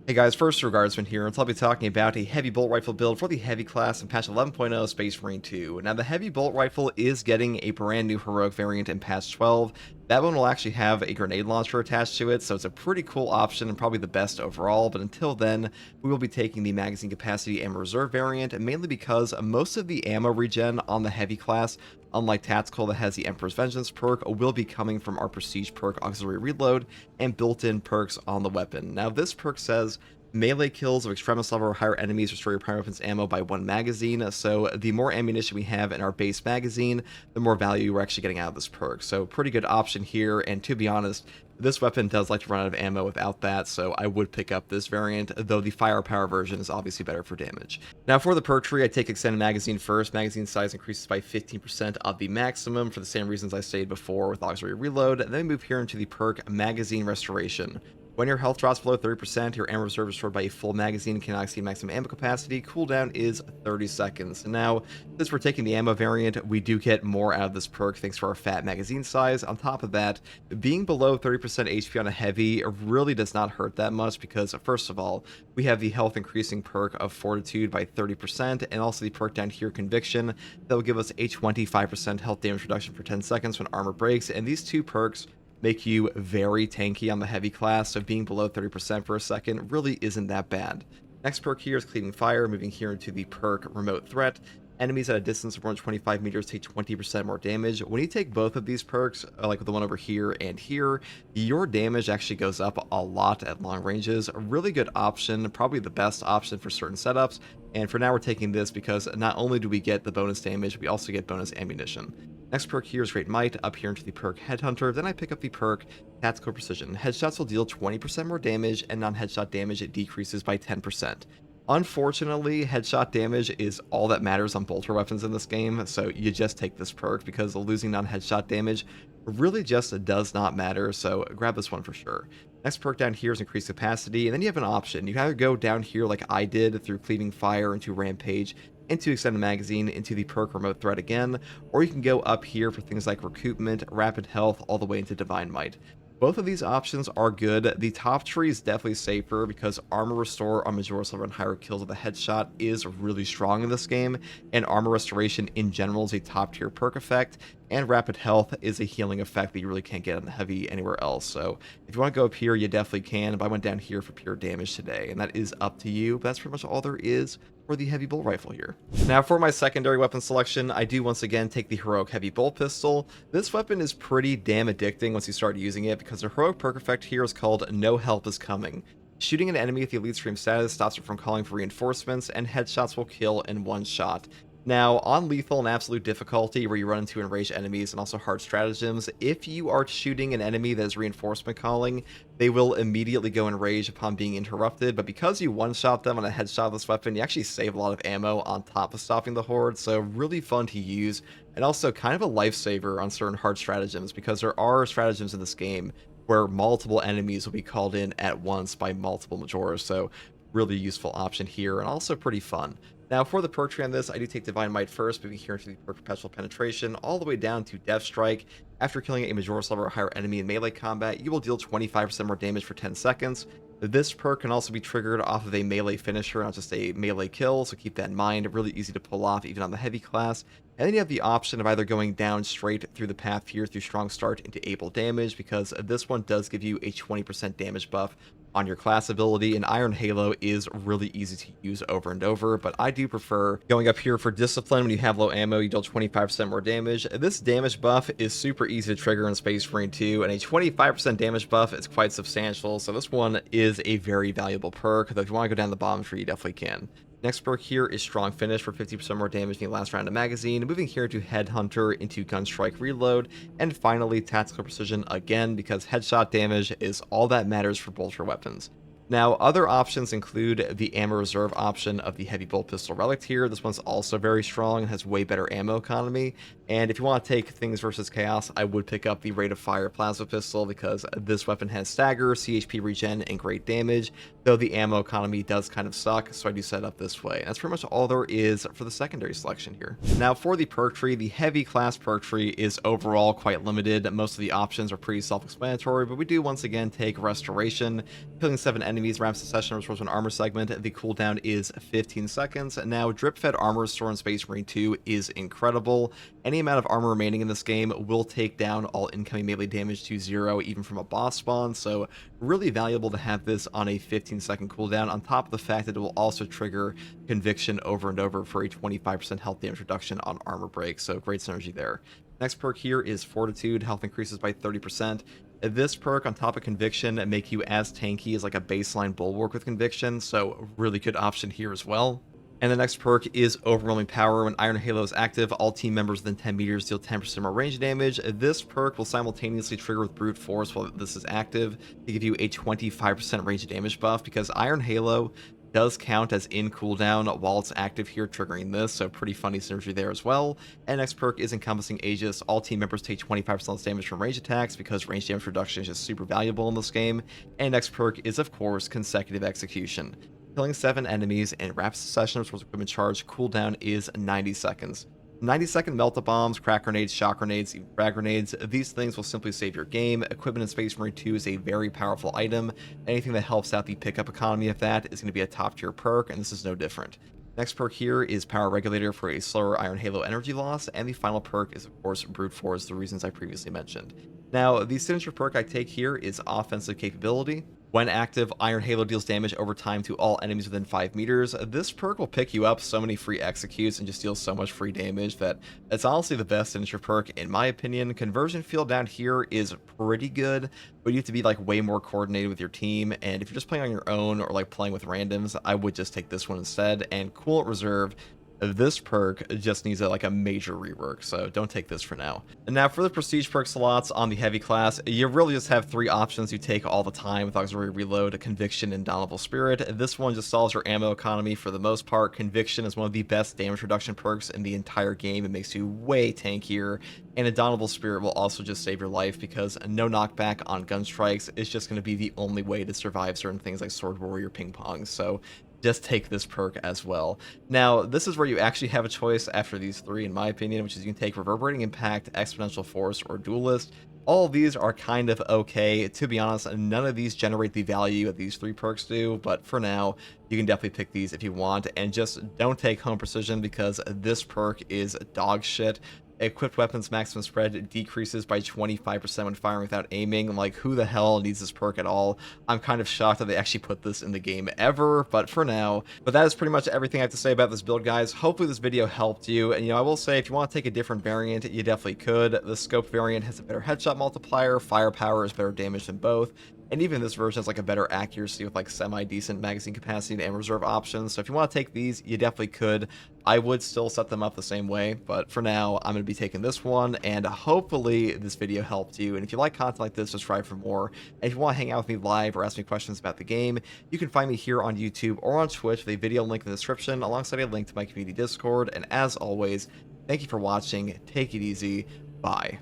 Hey guys, First Regardsman here, and I'll be talking about a heavy bolt rifle build for the heavy class in patch 11.0 Space Marine 2. Now the heavy bolt rifle is getting a brand new heroic variant in patch 12. That one will actually have a grenade launcher attached to it, so it's a pretty cool option and probably the best overall, but until then, we will be taking the magazine capacity and reserve variant, mainly because most of the ammo regen on the heavy class, unlike Tactical that has the Emperor's Vengeance perk, will be coming from our Prestige perk Auxiliary Reload and built-in perks on the weapon. Now this perk says melee kills of extremis level or higher enemies restore your primary weapon's ammo by 1 magazine, so the more ammunition we have in our base magazine, the more value we're actually getting out of this perk. So pretty good option here, and to be honest, this weapon does like to run out of ammo without that, so I would pick up this variant, though the firepower version is obviously better for damage. Now for the perk tree, I take extended magazine first. Magazine size increases by 15% of the maximum for the same reasons I stated before with auxiliary reload. Then we move here into the perk magazine restoration. When your health drops below 30%, your ammo reserve is restored by a full magazine and cannot exceed maximum ammo capacity. Cooldown is 30 seconds. Now, since we're taking the ammo variant, we do get more out of this perk thanks to our fat magazine size. On top of that, being below 30% HP on a heavy really does not hurt that much because, first of all, we have the health increasing perk of Fortitude by 30%, and also the perk down here, Conviction, that will give us a 25% health damage reduction for 10 seconds when armor breaks, and these two perks make you very tanky on the heavy class, so being below 30% for a second really isn't that bad. Next perk here is Cleaving Fire, moving here into the perk Remote Threat. Enemies at a distance of more than 25 meters take 20% more damage. When you take both of these perks, like the one over here and here, your damage actually goes up a lot at long ranges. A really good option, probably the best option for certain setups. And for now, we're taking this because not only do we get the bonus damage, we also get bonus ammunition. Next perk here is Great Might, up here into the perk Headhunter. Then I pick up the perk Tactical Precision. Headshots will deal 20% more damage, and non-headshot damage it decreases by 10%. Unfortunately, headshot damage is all that matters on bolter weapons in this game, so you just take this perk because losing non-headshot damage really just does not matter, so grab this one for sure. Next perk down here is Increased Capacity, and then you have an option. You can either go down here like I did through Cleaving Fire into Rampage, into Extended Magazine, into the perk Remote Threat again, or you can go up here for things like Recoupment, Rapid Health, all the way into Divine Might. Both of these options are good. The top tree is definitely safer because Armor Restore on Majora's Level and higher kills with a headshot is really strong in this game, and Armor Restoration in general is a top tier perk effect, and Rapid Health is a healing effect that you really can't get on the heavy anywhere else. So if you want to go up here, you definitely can, but I went down here for pure damage today, and that is up to you, but that's pretty much all there is for the heavy bolt rifle here. Now for my secondary weapon selection, I do once again take the heroic heavy bolt pistol. This weapon is pretty damn addicting once you start using it because the heroic perk effect here is called No Help is Coming. Shooting an enemy with the elite stream status stops it from calling for reinforcements, and headshots will kill in one shot. Now, on lethal and absolute difficulty, where you run into enraged enemies and also hard stratagems, if you are shooting an enemy that is reinforcement calling, they will immediately go enraged upon being interrupted, but because you one-shot them on a headshot of this weapon, you actually save a lot of ammo on top of stopping the horde, so really fun to use, and also kind of a lifesaver on certain hard stratagems, because there are stratagems in this game where multiple enemies will be called in at once by multiple Majoras, so really useful option here, and also pretty fun. Now, for the perk tree on this, I do take Divine Might first, moving here into the perk Perpetual Penetration, all the way down to Death Strike. After killing a Majora's Level or higher enemy in melee combat, you will deal 25% more damage for 10 seconds. This perk can also be triggered off of a melee finisher, not just a melee kill, so keep that in mind. Really easy to pull off, even on the heavy class. And then you have the option of either going down straight through the path here through Strong Start into Able Damage, because this one does give you a 20% damage buff on your class ability, and Iron Halo is really easy to use over and over, but I do prefer going up here for Discipline. When you have low ammo, you deal 25% more damage. This damage buff is super easy to trigger in Space Marine 2, and a 25% damage buff is quite substantial, so this one is a very valuable perk, though if you want to go down the bottom tree, you definitely can. Next perk here is Strong Finish for 50% more damage in the last round of magazine, moving here to Headhunter into Gunstrike Reload, and finally Tactical Precision again, because headshot damage is all that matters for bolter weapons. Now, other options include the ammo reserve option of the heavy bolt pistol relic here. This one's also very strong and has way better ammo economy. And if you want to take things versus chaos, I would pick up the rate of fire plasma pistol because this weapon has stagger, CHP regen, and great damage, though the ammo economy does kind of suck, so I do set up this way. And that's pretty much all there is for the secondary selection here. Now, for the perk tree, the heavy class perk tree is overall quite limited. Most of the options are pretty self-explanatory, but we do once again take restoration, killing 7 enemies enemies rapid succession restores an armor segment. The cooldown is 15 seconds. Now, drip-fed armor stored in Space Marine 2 is incredible. Any amount of armor remaining in this game will take down all incoming melee damage to 0, even from a boss spawn, so really valuable to have this on a 15-second cooldown, on top of the fact that it will also trigger Conviction over and over for a 25% health damage reduction on armor break, so great synergy there. Next perk here is Fortitude. Health increases by 30%. This perk on top of Conviction make you as tanky as like a baseline Bulwark with Conviction, so really good option here as well. And the next perk is Overwhelming Power. When Iron Halo is active, all team members within 10 meters deal 10% more range damage. This perk will simultaneously trigger with Brute Force while this is active to give you a 25% range damage buff, because Iron Halo does count as in cooldown while it's active here, triggering this, so pretty funny synergy there as well. And next perk is Encompassing Aegis. All team members take 25% less damage from range attacks, because range damage reduction is just super valuable in this game. And next perk is, of course, Consecutive Execution. Killing 7 enemies in rapid succession towards equipment charge, cooldown is 90 seconds. 90-second melt-a-bombs, crack grenades, shock grenades, even frag grenades, these things will simply save your game. Equipment in Space Marine 2 is a very powerful item. Anything that helps out the pickup economy of that is going to be a top-tier perk, and this is no different. Next perk here is Power Regulator for a slower Iron Halo energy loss, and the final perk is, of course, Brute Force, the reasons I previously mentioned. Now, the signature perk I take here is Offensive Capability. When active, Iron Halo deals damage over time to all enemies within 5 meters. This perk will pick you up so many free executes and just deal so much free damage that it's honestly the best signature perk in my opinion. Conversion field down here is pretty good, but you have to be like way more coordinated with your team, and if you're just playing on your own or like playing with randoms, I would just take this one instead. And Coolant Reserve, this perk just needs a major rework, so don't take this for now. And now for the prestige perk slots on the heavy class, you really just have 3 options you take all the time with Auxiliary Reload, Conviction, and Dawnable Spirit. This one just solves your ammo economy for the most part. Conviction is one of the best damage reduction perks in the entire game. It makes you way tankier, and a Dawnable Spirit will also just save your life, because no knockback on gun strikes is just going to be the only way to survive certain things like Sword Warrior Ping Pong, so just take this perk as well. Now, this is where you actually have a choice after these 3, in my opinion, which is you can take Reverberating Impact, Exponential Force, or Duelist. All of these are kind of okay. To be honest, none of these generate the value that these 3 perks do, but for now, you can definitely pick these if you want, and just don't take Home Precision, because this perk is dog shit. Equipped weapons maximum spread decreases by 25% when firing without aiming. Like, who the hell needs this perk at all? I'm kind of shocked that they actually put this in the game ever, but for now. But that is pretty much everything I have to say about this build, guys. Hopefully this video helped you, and I will say, if you want to take a different variant, you definitely could. The Scope variant has a better headshot multiplier, firepower is better damage than both, and even this version has a better accuracy with semi-decent magazine capacity and reserve options. So if you want to take these, you definitely could. I would still set them up the same way, but for now, I'm going to be taking this one, and hopefully this video helped you. And if you like content like this, subscribe for more. And if you want to hang out with me live or ask me questions about the game, you can find me here on YouTube or on Twitch with a video link in the description, alongside a link to my community Discord. And as always, thank you for watching. Take it easy. Bye.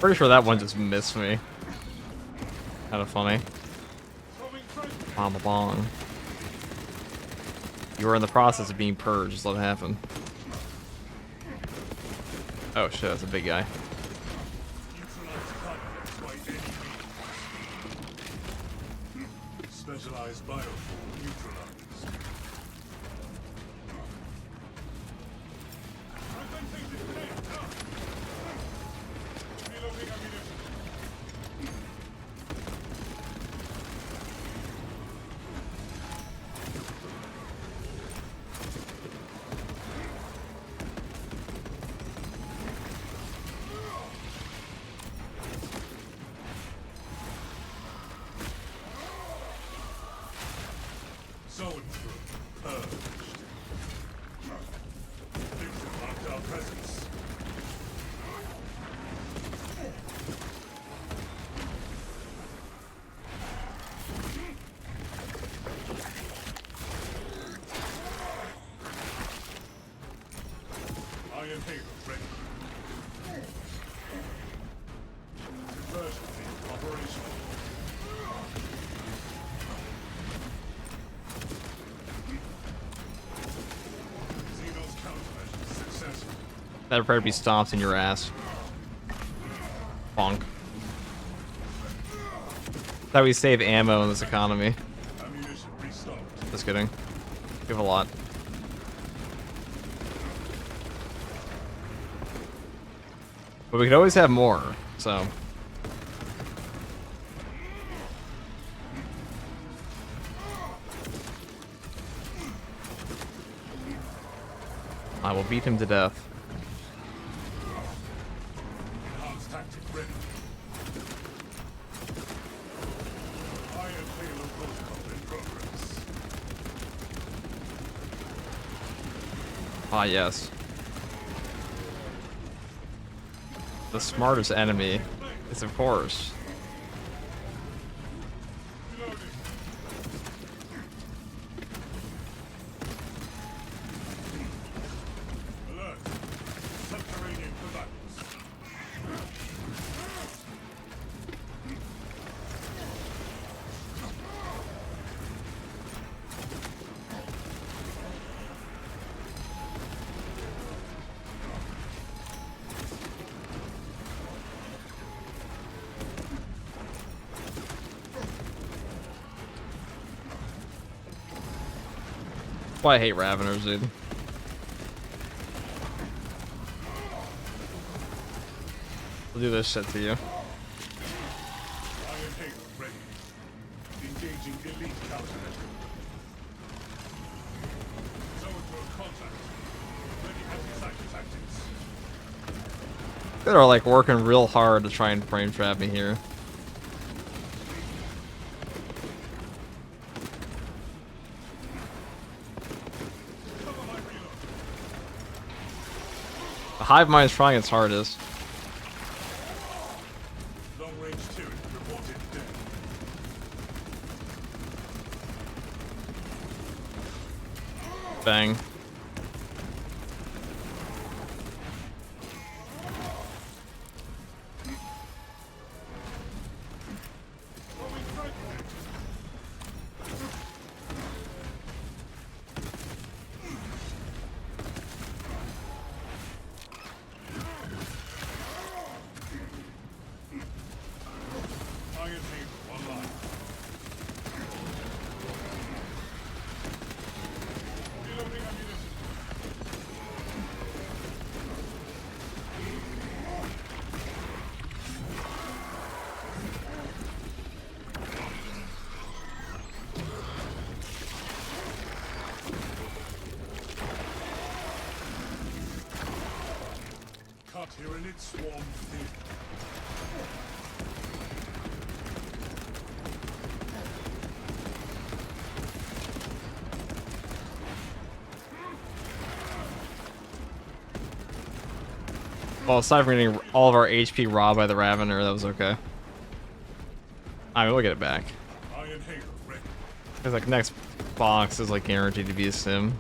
Pretty sure that one just missed me. Kind of funny. Bomb a bong. You were in the process of being purged. Just let it happen. Oh shit, that's a big guy. Specialized bioform neutralized. So Better prepare to be stomped in your ass. Bonk. That's how we save ammo in this economy. Ammunition restocked. Just kidding. We have a lot. But we could always have more, so. I will beat him to death. Enhanced tactic ready. Iron payload protocol in progress. Ah, yes. The smartest enemy is, of course, Alert. Subterranean combatants. that's why I hate Raveners, dude. We'll do this shit to you. Iron payload ready. Engaging elite countermeasure. Zone for contact. Ready anti-psychic tactics. They're like working real hard to try and frame trap me here. Cover my reload. The hive mind is trying its hardest. Long range turret reported dead. Bang. Iron payload online. Reloading ammunition. Cut here and it's swarm thin. Well, aside from getting all of our HP robbed by the Ravener, that was okay. I mean, we'll get it back. Iron Halo ready. Because like next box is like guaranteed to be a sim.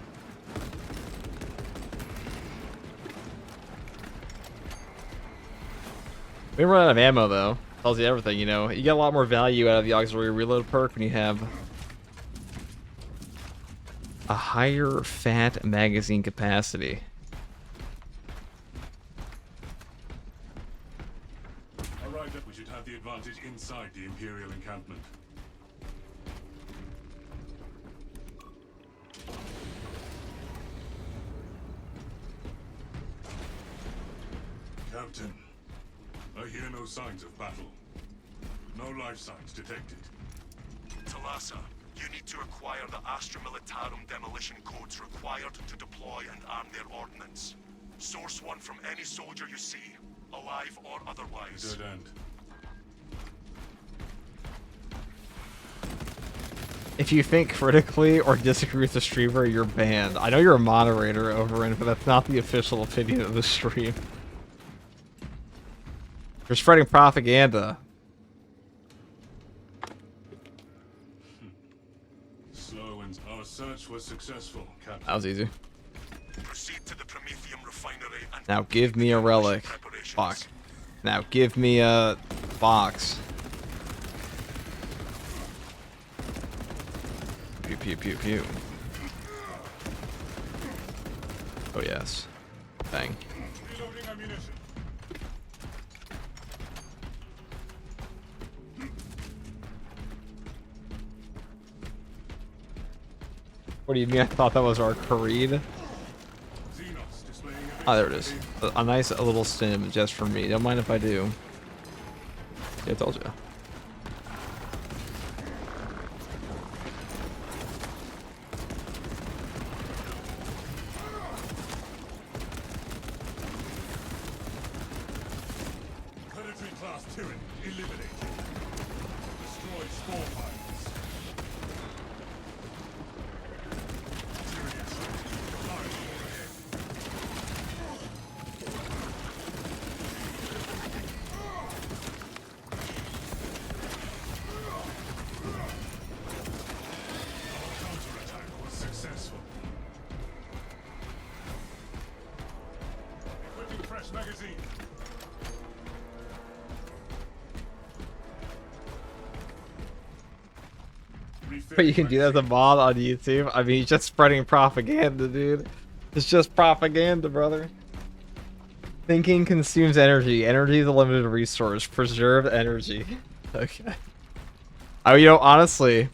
We run out of ammo though. Tells you everything, you know. You get a lot more value out of the auxiliary reload perk when you have a higher fat magazine capacity. Arrived at we should have the advantage inside the Imperial encampment. Captain, I hear no signs of battle. No life signs detected. Talassa, you need to acquire the Astra Militarum demolition codes required to deploy and arm their ordnance. Source one from any soldier you see, alive or otherwise. Dead end. If you think critically or disagree with the streamer, you're banned. I know you're a moderator over it, but that's not the official opinion of the stream. You're spreading propaganda. Slow and our search was successful, Captain. That was easy. Proceed to the Promethium refinery and Now give me a relic. preparations. Fuck. Now give me a box. Pew pew pew pew. Oh yes. Bang. Reloading What do you mean? I thought that was our Creed. Xenos displaying Oh, there it is. A nice little stim just for me. Don't mind if I do. Yeah, I told you. Predatory class Tyranny eliminated. Destroy spore piles. Tyranny threat. Fire overhead. Our counterattack was successful. Equipping fresh magazine. But you can do that as a mod on YouTube. I mean, he's just spreading propaganda, dude. It's just propaganda, brother. Thinking consumes energy. Energy is a limited resource. Preserve energy. Okay. Oh, you know, honestly,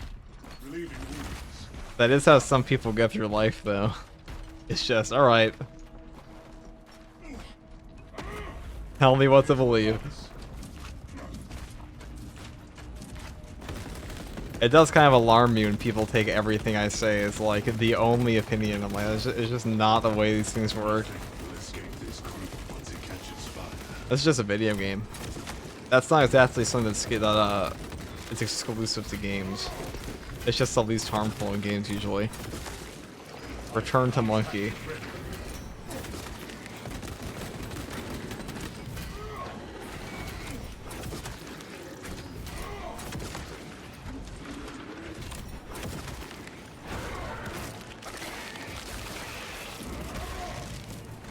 Relieving wounds. that is how some people get through life, though. It's just, alright. Tell me what to believe. It does kind of alarm me when people take everything I say as like the only opinion. I'm like, it's just not the way these things work. Will escape this creep once it catches fire. It's just a video game. That's not exactly something that it's exclusive to games. It's just the least harmful in games usually. Return to Monkey.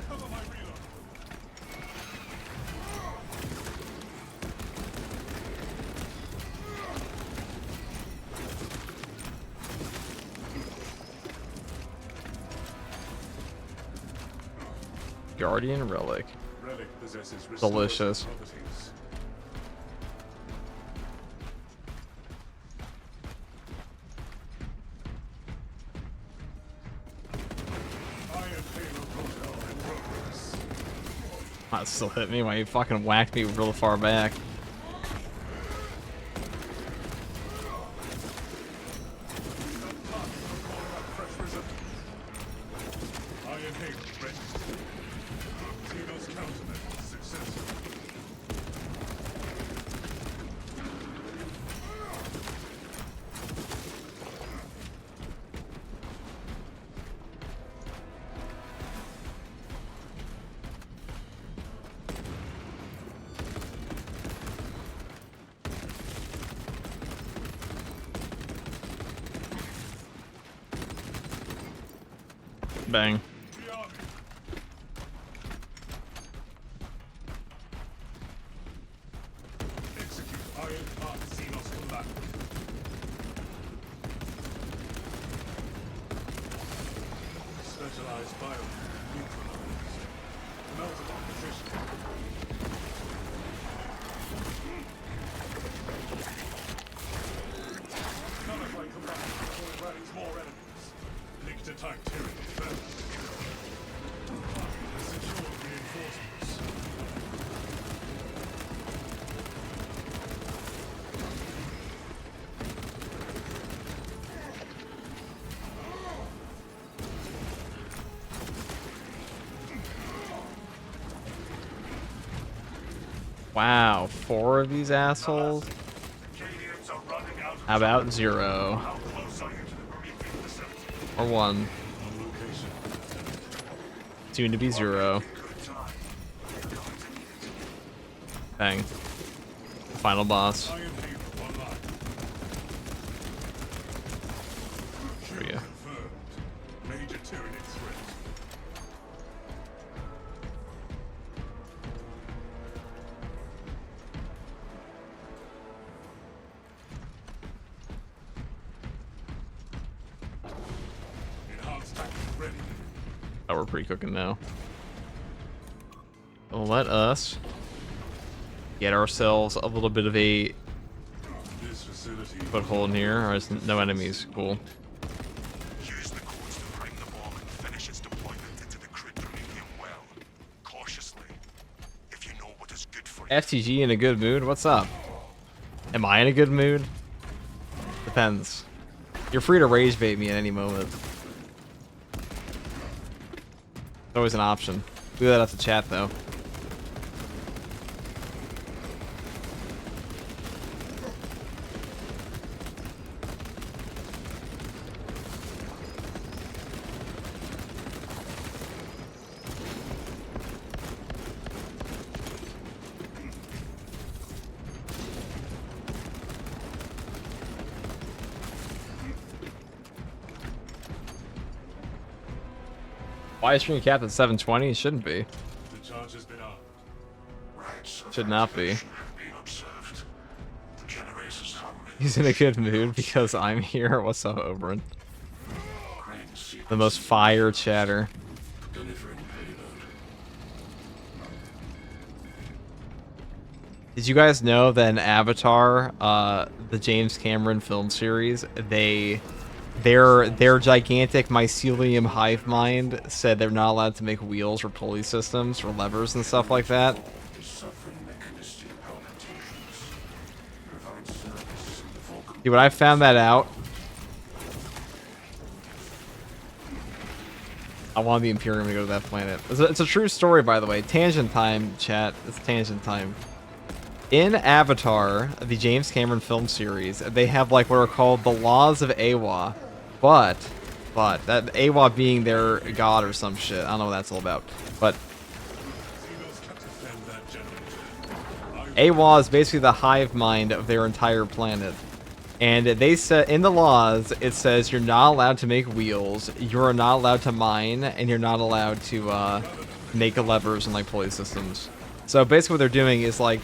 Cover my reload. Guardian Relic. Relic possesses Delicious. properties. Iron Halo protocol in progress. That still hit me when he fucking whacked me real far back. Fresh reserve. Iron Halo ready. Xenos countermeasures successful. Bang. The army. Execute Iron Heart Xenos combatant. Specialized bio neutralized. Multiple position. Nullified combatant before it rallies more enemies. Linked attack tyranny further. Secure reinforcements. Wow, 4 of these assholes? Canadians are running out of How about 0? How close are you to the briefing facility? Or 1? On location. Soon to be 0. Good time. You're going to need it. Bang. Final boss. Iron Halo online. There we go. Confirmed. Major tyranny threat. Enhanced tactic ready. Oh, we're pretty cooking now. Well, let us get ourselves a little bit of a This facility foothold in here. Alright, no enemies. Cool. Use the code FTG in a good mood? What's up? Am I in a good mood? Depends. You're free to rage bait me at any moment. It's always an option. Do that at the chat though. Why is stream capped at 720? It shouldn't be. The charge has been up. Should not be. Being observed. The generators hungry. He's in a good mood because I'm here. What's up, Oberon? Crane sequence The most fire chatter. delivering payload. Did you guys know that in Avatar, the James Cameron film series, their gigantic mycelium hive mind said they're not allowed to make wheels or pulley systems or levers and stuff like that? Is suffering mechanistic palpitations. Provide service in the Vulcan. Dude, when I found that out, I wanted the Imperium to go to that planet. It's a true story, by the way. Tangent time, chat. It's tangent time. In Avatar, the James Cameron film series, they have like what are called the laws of Awa, but that Awa being their god or some shit. I don't know what that's all about. But Defend that generator. Awa is basically the hive mind of their entire planet. And they said in the laws, it says you're not allowed to make wheels, you're not allowed to mine, and you're not allowed to make levers and like pulley systems. So basically what they're doing is like,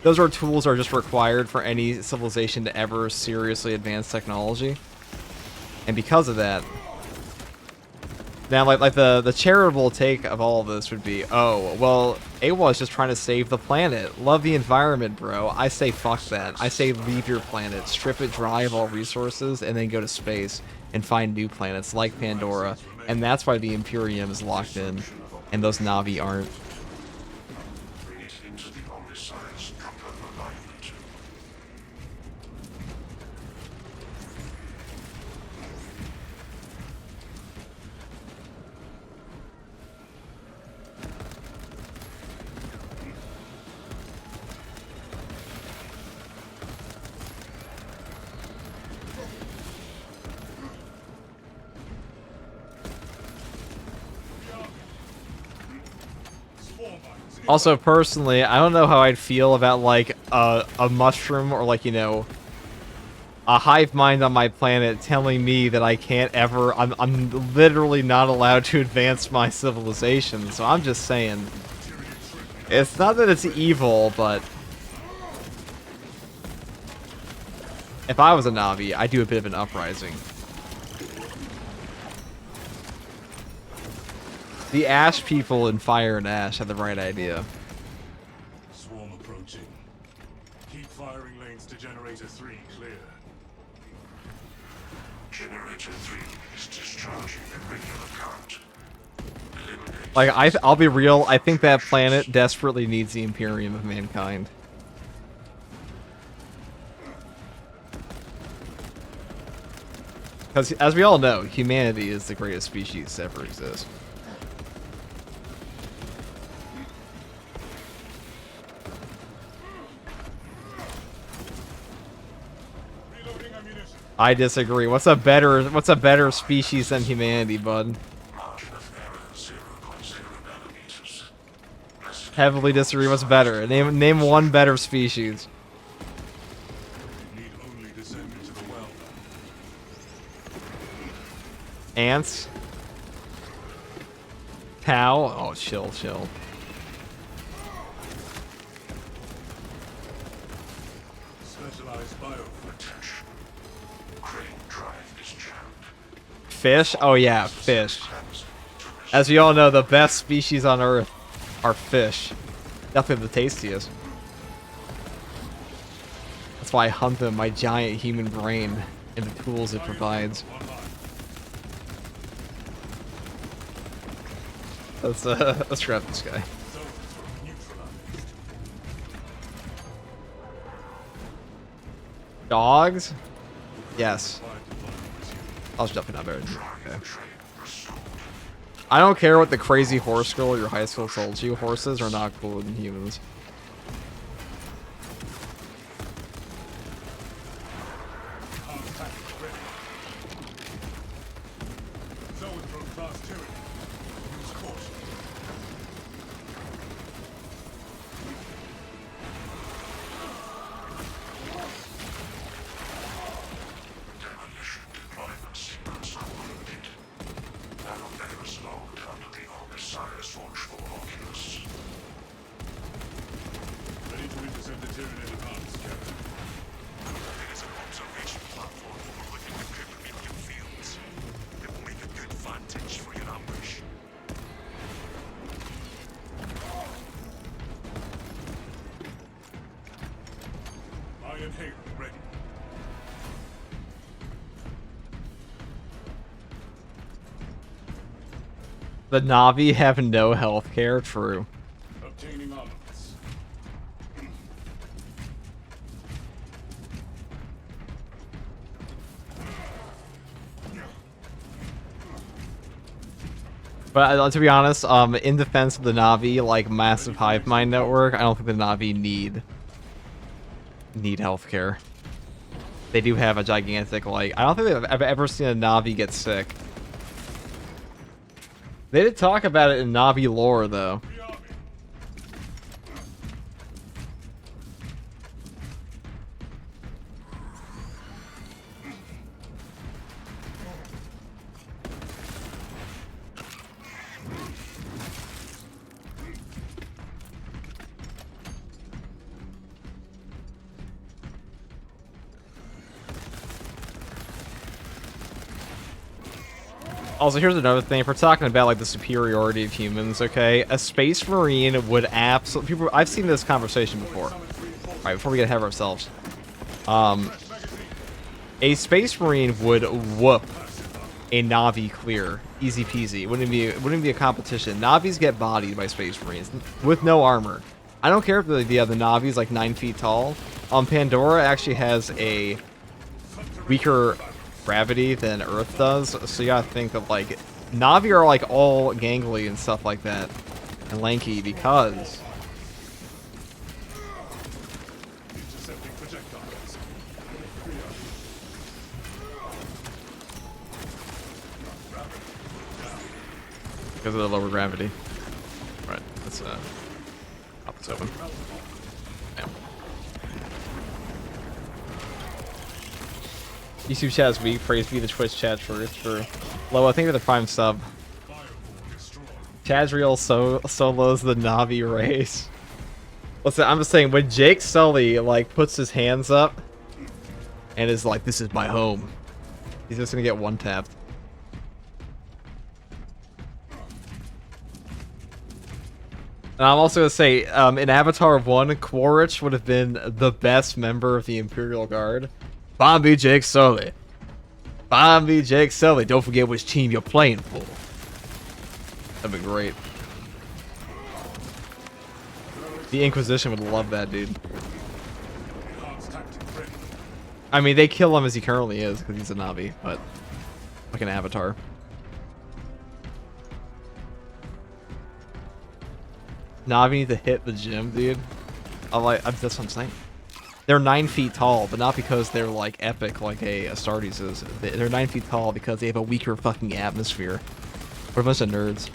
those are tools that are just required for any civilization to ever seriously advance technology. And because of that, now like the charitable take of all of this would be, oh, well, Awa is just trying to save the planet. Love the environment, bro. I say fuck that. I say leave your planet, strip it dry of all resources, and then go to space and find new planets like Pandora. And that's why the Imperium is locked in, and those Na'vi aren't. Bring it into the Omniscience proper alignment. Also, personally, I don't know how I'd feel about like a mushroom or like, you know, a hive mind on my planet telling me that I can't ever, I'm literally not allowed to advance my civilization. So I'm just saying, it's not that it's evil, but if I was a Na'vi, I'd do a bit of an uprising. The Ash people in Fire and Ash had the right idea. Swarm approaching. Keep firing lanes to generator 3 clear. Generator 3 is discharging a regular current. Eliminate Like, I'll be real, I think that planet desperately needs the Imperium of mankind. Because, as we all know, humanity is the greatest species to ever exist. Reloading ammunition. I disagree. What's a better species than humanity, bud? margin of error 0.0 nanometers. Less Heavily disagree. What's better? Name one better species. Need only descend into the well. Ants? Cow? Oh, chill. Specialized bio. attention. Crane drive is jammed. Fish? Oh yeah, fish. Hands to As we all know, the best species on Earth are fish. Definitely the tastiest. That's why I hunt them, my giant human brain, and the tools it provides. One line. Let's grab this guy. Zones neutralized. Dogs? Yes. I was jumping out there. Okay. I don't care what the crazy horse girl your high school told you. Horses are not cooler than humans. Ready to intercept the Tyranid advance, Captain. There is an observation platform overlooking the Coopermedium fields. It will make a good vantage for your ambush. Iron Halo ready. The Na'vi have no healthcare. True. Obtaining armaments. But to be honest, in defense of the Na'vi, like massive hive mind network, I don't think the Na'vi need healthcare. They do have a gigantic, like, I don't think I've ever seen a Na'vi get sick. They did talk about it in Na'vi lore, though. Also, here's another thing. If we're talking about, like, the superiority of humans, okay? A Space Marine would absolutely... People, I've seen this conversation before. Alright, before we get ahead of ourselves. A Space Marine would whoop a Na'vi clear. Easy peasy. Wouldn't be a competition. Na'vis get bodied by Space Marines with no armor. I don't care if the Na'vi's like 9 feet tall. Pandora actually has a weaker gravity than Earth does, so you gotta think of, like, Na'vi are like all gangly and stuff like that, and lanky because Intercepting projectiles. of the lower gravity. Right, let's pop this open. Damn. YouTube chat is weak. Praise be the Twitch chat for Low. Thank you for the prime sub. Chadriel solos the Na'vi race. Listen, I'm just saying, when Jake Sully, like, puts his hands up and is like, this is my home, he's just gonna get one-tapped. And I'm also gonna say, in Avatar 1, Quaritch would have been the best member of the Imperial Guard. Bombi Jake Sully. Bombi Jake Sully. Don't forget which team you're playing for. That'd be great. The Inquisition would love that, dude. I mean, they kill him as he currently is, because he's a Na'vi, but like an Avatar. Na'vi need to hit the gym, dude. That's what I'm saying. They're 9 feet tall, but not because they're like epic like a Astartes is. They're 9 feet tall because they have a weaker fucking atmosphere. We're a bunch of nerds.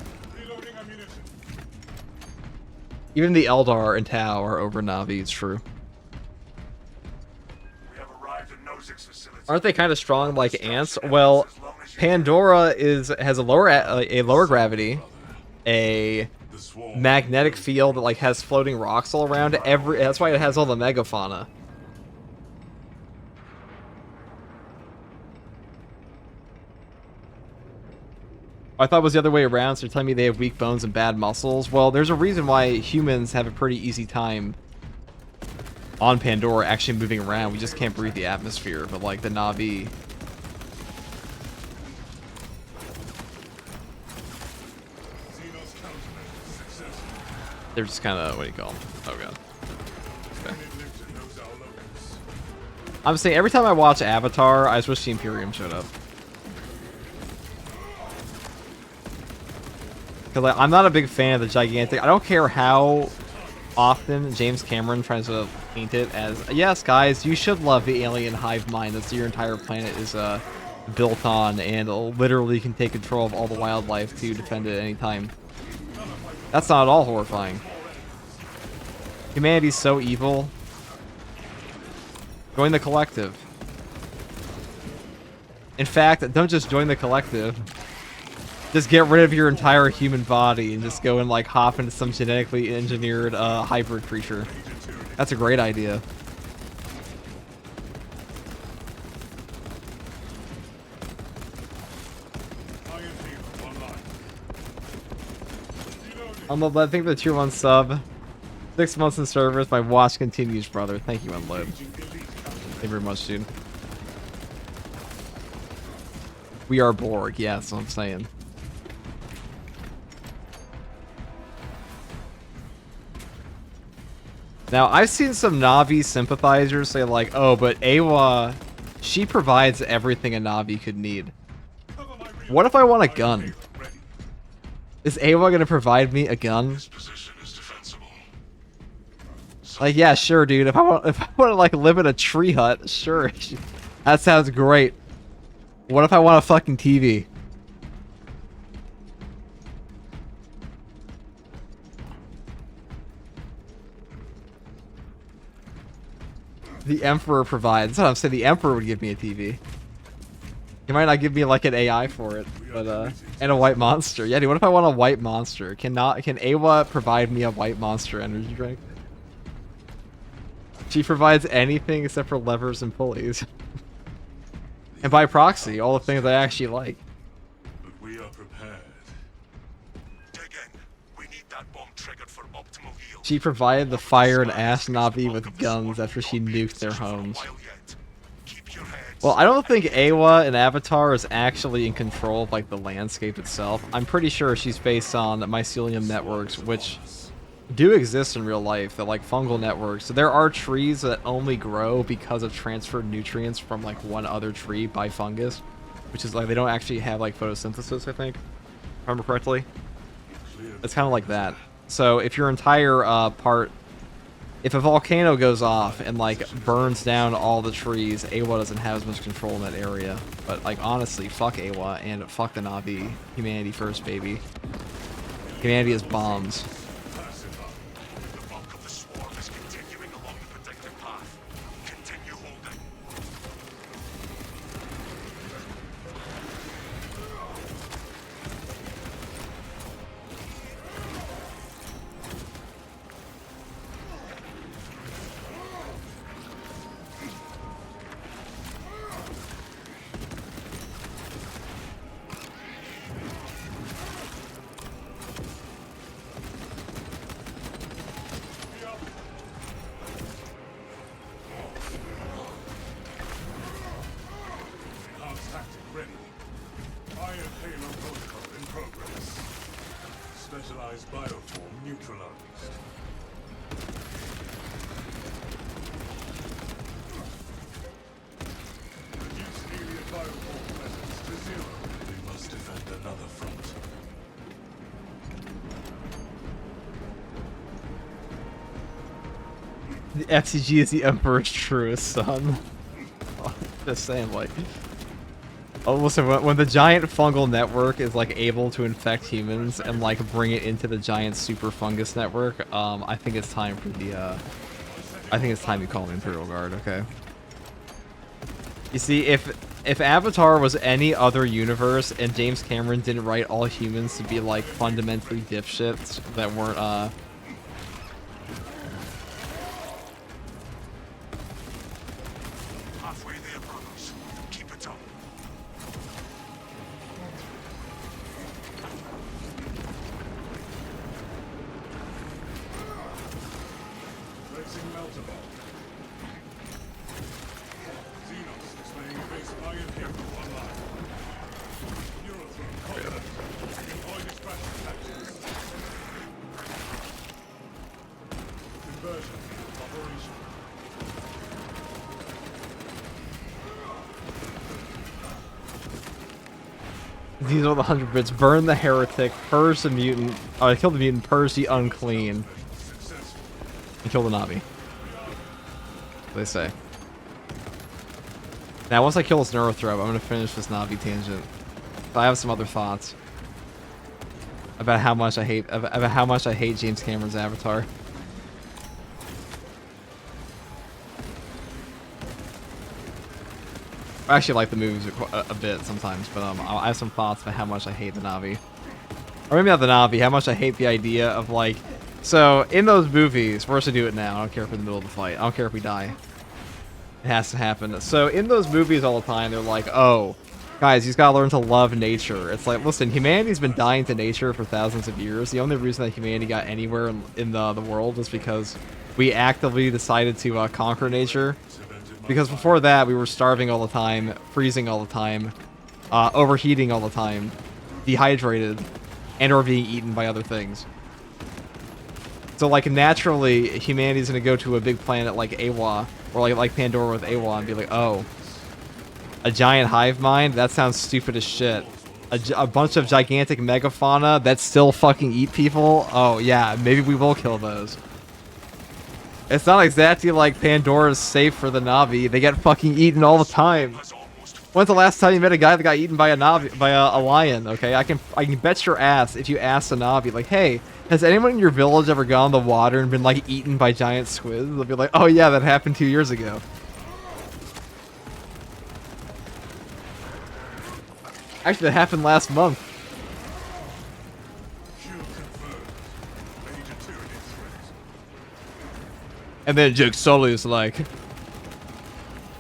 Even the Eldar and Tau are over Na'vi, it's true. We have arrived at Nozick's facility. Aren't they kind of strong like ants? Well, Pandora has a lower gravity, a magnetic field that like has floating rocks all around. That's why it has all the megafauna. I thought it was the other way around, so you're telling me they have weak bones and bad muscles? Well, there's a reason why humans have a pretty easy time on Pandora actually moving around. We just can't breathe the atmosphere, but like the Na'vi... They're just kind of, what do you call them? Oh god. Okay. I'm saying every time I watch Avatar, I just wish the Imperium showed up. Because like, I'm not a big fan of the gigantic. I don't care how often James Cameron tries to paint it as, yes, guys, you should love the alien hive mind that your entire planet is built on and literally can take control of all the wildlife to defend it at any time. That's not at all horrifying. Humanity's so evil. Join the collective. In fact, don't just join the collective. Just get rid of your entire human body and just go and like hop into some genetically engineered hybrid creature. That's a great idea. I think the tier 1 sub. 6 months in service. My watch continues, brother. Thank you, Unload. Thank you very much, dude. We are Borg. Yeah, that's what I'm saying. Now, I've seen some Na'vi sympathizers say like, oh, but Awa, she provides everything a Na'vi could need. What if I want a gun? Is Awa gonna provide me a gun? Like, yeah, sure, dude. If I want to like live in a tree hut, sure. That sounds great. What if I want a fucking TV? The Emperor provides. That's what I'm saying. The Emperor would give me a TV. He might not give me like an AI for it, but and a white monster. Yeah, dude. What if I want a white monster? Can Awa provide me a white monster energy drink? She provides anything except for levers and pulleys. And by proxy, all the things I actually like. But we are prepared. Again, we need that bomb triggered for optimal yield. She provided the fire and asked Na'vi with guns after she nuked their homes. Well, I don't think Awa in Avatar is actually in control of like the landscape itself. I'm pretty sure she's based on mycelium networks, which do exist in real life. They're like fungal networks. So there are trees that only grow because of transferred nutrients from like one other tree by fungus, which is like they don't actually have like photosynthesis, I think, if I remember correctly. It's kind of like that. So if your entire if a volcano goes off and like burns down all the trees, Awa doesn't have as much control in that area. But like honestly, fuck Awa and fuck the Na'vi. Humanity first, baby. Humanity is bombs. The bulk of the swarm is continuing along the predicted path. Continue holding. Enhanced tactic ready. Iron Halo protocol in progress. Specialized bioform neutralized. Reduce alien bioform presence to 0. We must defend another front. The FCG is the Emperor's truest son. Just saying, like. Oh, listen, when the giant fungal network is like able to infect humans and like bring it into the giant super fungus network, I think it's time for the I think it's time you call an Imperial Guard, okay? You see, if Avatar was any other universe and James Cameron didn't write all humans to be like fundamentally dipshits that weren't Halfway there, brothers. Keep it up. Placing Meltaball. Xenos displaying base Iron Halo online. Eurothrone contact. Deploy distraction tactics. Conversion operational. These are the 100 bits. Burn the heretic, purge the mutant. Oh, kill the mutant, purge the unclean, and kill the Navi. They say. Now, once I kill this Neurothrope, I'm gonna finish this Navi tangent. But I have some other thoughts about how much I hate James Cameron's Avatar. I actually like the movies a bit sometimes, but I have some thoughts about how much I hate the Navi. Or maybe not the Navi, how much I hate the idea of, like... So, in those movies, we're supposed to do it now, I don't care if we're in the middle of the fight, I don't care if we die. It has to happen. So, in those movies all the time, they're like, oh, guys, you gotta learn to love nature. It's like, listen, humanity's been dying to nature for thousands of years. The only reason that humanity got anywhere in the world was because we actively decided to conquer nature. Because before that, we were starving all the time, freezing all the time, overheating all the time, dehydrated, and or being eaten by other things. So, like, naturally, humanity's gonna go to a big planet like Awa, or like Pandora with Awa, and be like, oh, a giant hive mind? That sounds stupid as shit. A bunch of gigantic megafauna that still fucking eat people? Oh, yeah, maybe we will kill those. It's not exactly like Pandora's safe for the Navi. They get fucking eaten all the time. When's the last time you met a guy that got eaten by a Navi, by a lion? Okay, I can bet your ass if you ask a Navi, like, hey, has anyone in your village ever gone in the water and been like eaten by giant squids? They'll be like, oh yeah, that happened 2 years ago. Actually, that happened last month. And then Jake Sully is like,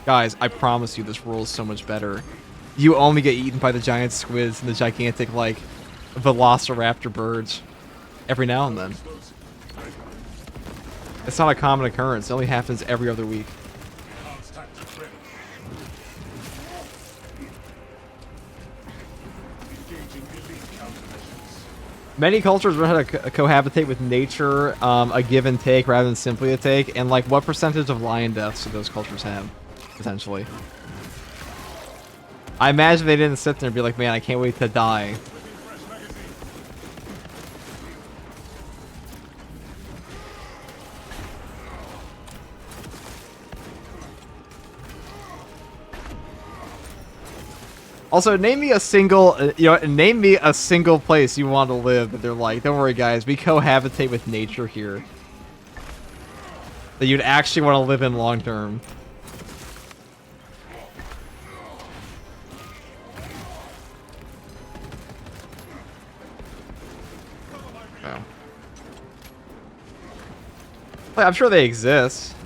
guys, I promise you this world is so much better. You only get eaten by the giant squids and the gigantic, like, velociraptor birds every now and then. It's not a common occurrence. It only happens every other week. Many cultures learn how to cohabitate with nature, a give and take rather than simply a take. And, like, what percentage of lion deaths do those cultures have, potentially? I imagine they didn't sit there and be like, man, I can't wait to die. Also, name me a single, name me a single place you want to live that they're like, don't worry guys, we cohabitate with nature here. That you'd actually want to live in long term. Oh. Like, I'm sure they exist.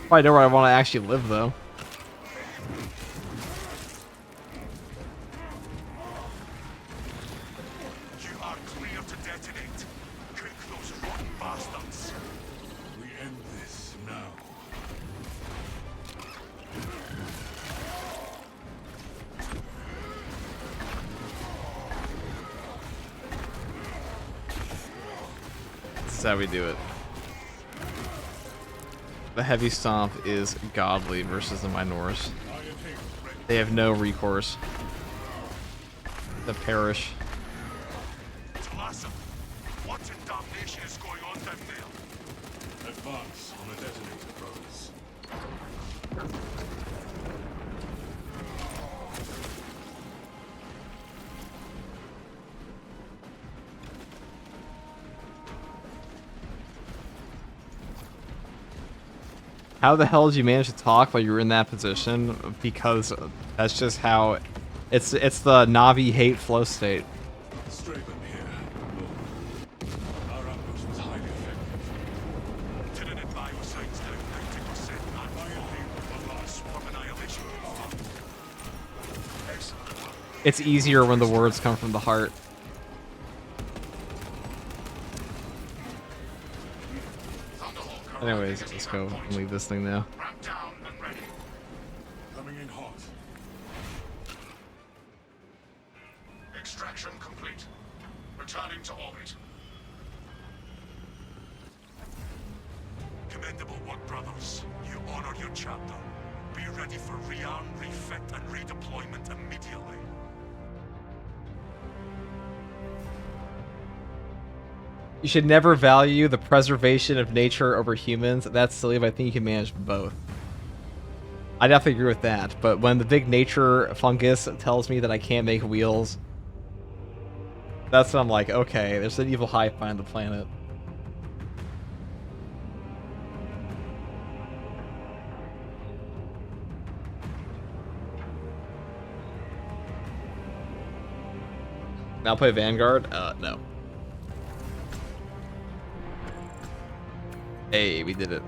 Probably know where I want to actually live though. This is how we do it. The heavy stomp is godly versus the Minors. They have no recourse. The perish. Talassa, what in damnation is going on down there? Advance on the detonator, brothers. How the hell did you manage to talk while you were in that position? Because that's just how it's the Navi hate flow state. Straven here. Our ambush was highly effective. Tyranid biocides down 90% and swarm annihilation. Excellent. It's easier when the words come from the heart. Anyways, let's go and leave this thing now. Ramp down and ready. Coming in hot. Extraction complete. Returning to orbit. Commendable work, brothers. You honor your chapter. Be ready for rearm, refit, and redeployment immediately. You should never value the preservation of nature over humans. That's silly, but I think you can manage both. I definitely agree with that, but when the big nature fungus tells me that I can't make wheels, that's when I'm like, okay, there's an evil hive mind on the planet. Now play Vanguard? No. Hey, we did it.